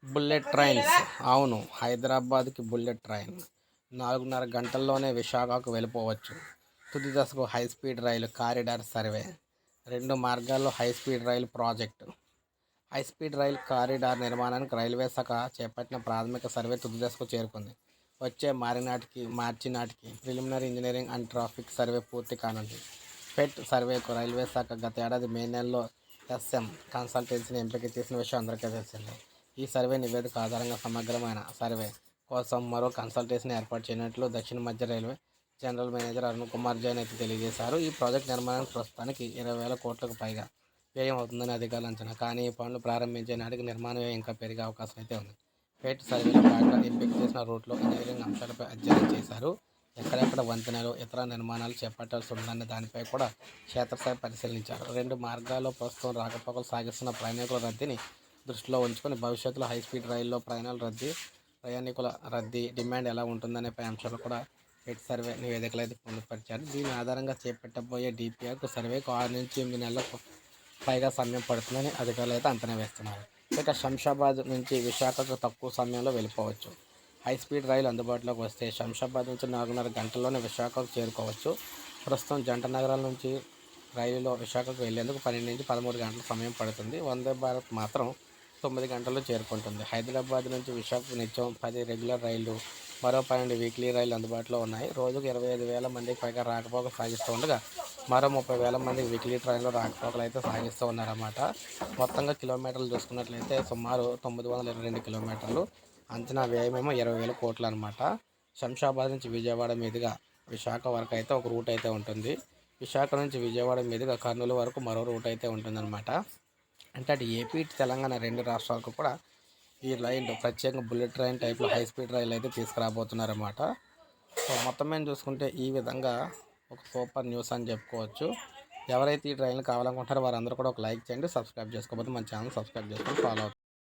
Bullet trains. అవును, హైదరాబాద్కి bullet train 4:30 గంటల్లోనే విశాఖకు వెళ్ళిపోవచ్చు. తుది దశకు హైస్పీడ్ రైలు కారిడార్ సర్వే. 2 మార్గాల్లో హైస్పీడ్ రైలు ప్రాజెక్టు. హైస్పీడ్ రైలు కారిడార్ నిర్మాణానికి రైల్వే శాఖ చేపట్టిన ప్రాథమిక సర్వే తుది దశకు చేరుకుంది. వచ్చే మార్చి నాటికి preliminary engineering and traffic survey పూర్తి కానుంది. ఫెట్ సర్వేకు రైల్వే శాఖ గత ఏడాది మే నెలలో ఎస్ఎం కన్సల్టెన్సీని ఎంపిక చేసిన విషయం అందరికీ తెలిసిందే. ఈ సర్వే నివేదిక ఆధారంగా సమగ్రమైన సర్వే కోసం మరో కన్సల్టెన్సీని ఏర్పాటు చేయనున్నట్లు దక్షిణ మధ్య railway general manager Arun Kumar Jain అయితే తెలియజేశారు. ఈ ప్రాజెక్టు నిర్మాణానికి ప్రస్తుతానికి 20,000 కోట్లకు పైగా వ్యయం అవుతుందని అధికారులు అంచనా. కానీ ఈ పనులు ప్రారంభించే నాటికి నిర్మాణ వ్యయం ఇంకా పెరిగే అవకాశం అయితే ఉంది. ఫెట్ సర్వేలో భాగంగా ఎంపిక చేసిన రూట్లో ఇంజనీరింగ్ అంశాలపై అధ్యయనం చేశారు. ఎక్కడెక్కడ వంతెనలు, ఇతర నిర్మాణాలు చేపట్టాల్సి ఉందనే దానిపై కూడా క్షేత్రస్థాయి పరిశీలించారు. 2 మార్గాల్లో ప్రస్తుతం రాకపోకలు సాగిస్తున్న ప్రయాణికుల రద్దీని దృష్టిలో ఉంచుకొని భవిష్యత్తులో హైస్పీడ్ రైల్లో ప్రయాణికుల రద్దీ డిమాండ్ ఎలా ఉంటుందనే పై అంశాలు కూడా ఫెట్ సర్వే నివేదికలు అయితే పొందుపరిచారు. దీని ఆధారంగా చేపట్టబోయే డిపిఆర్కు సర్వేకు 6 నుంచి 8 నెలలకు పైగా సమయం పడుతుందని అధికారులు అయితే అంచనా వేస్తున్నారు. ఇక శంషాబాద్ నుంచి విశాఖకు తక్కువ సమయంలో వెళ్ళిపోవచ్చు. హైస్పీడ్ రైలు అందుబాటులోకి వస్తే శంషాబాద్ నుంచి 4:30 గంటల్లోనే విశాఖకు చేరుకోవచ్చు. ప్రస్తుతం జంట నగరాల నుంచి రైలులో విశాఖకు వెళ్లేందుకు 12 నుంచి 13 గంటల సమయం పడుతుంది. వందే భారత్ మాత్రం 9 గంటల్లో చేరుకుంటుంది. హైదరాబాద్ నుంచి విశాఖకు నిత్యం 10 రెగ్యులర్ రైళ్లు, మరో 12 వీక్లీ రైళ్లు అందుబాటులో ఉన్నాయి. రోజుకు 25,000 మందికి పైగా రాకపోకలు సాగిస్తూ ఉండగా మరో 30,000 మందికి వీక్లీ ట్రైన్లో రాకపోకలు అయితే సాగిస్తూ ఉన్నారన్నమాట. మొత్తంగా కిలోమీటర్లు చూసుకున్నట్లయితే సుమారు 922 కిలోమీటర్లు. అంచనా వ్యయమేమో 20,000 కోట్లు అనమాట. శంషాబాద్ నుంచి విజయవాడ మీదుగా విశాఖ వరకు అయితే ఒక రూట్ అయితే ఉంటుంది. విశాఖ నుంచి విజయవాడ మీదుగా కర్నూలు వరకు మరో రూట్ అయితే ఉంటుందన్నమాట. అంటే అటు ఏపీ ఇటు తెలంగాణ 2 రాష్ట్రాలకు కూడా ఈ రైలు ప్రత్యేకంగా బుల్లెట్ ట్రైన్ టైప్లో హైస్పీడ్ రైలు అయితే తీసుకురాబోతున్నారన్నమాట. సో మొత్తం మీద చూసుకుంటే ఈ విధంగా ఒక సూపర్ న్యూస్ అని చెప్పుకోవచ్చు. ఎవరైతే ఈ ట్రైన్లు కావాలనుకుంటారో వారందరూ కూడా ఒక లైక్ చేయండి. సబ్స్క్రైబ్ చేసుకోకపోతే మన ఛానల్ సబ్స్క్రైబ్ చేసుకొని ఫాలో అవుతుంది.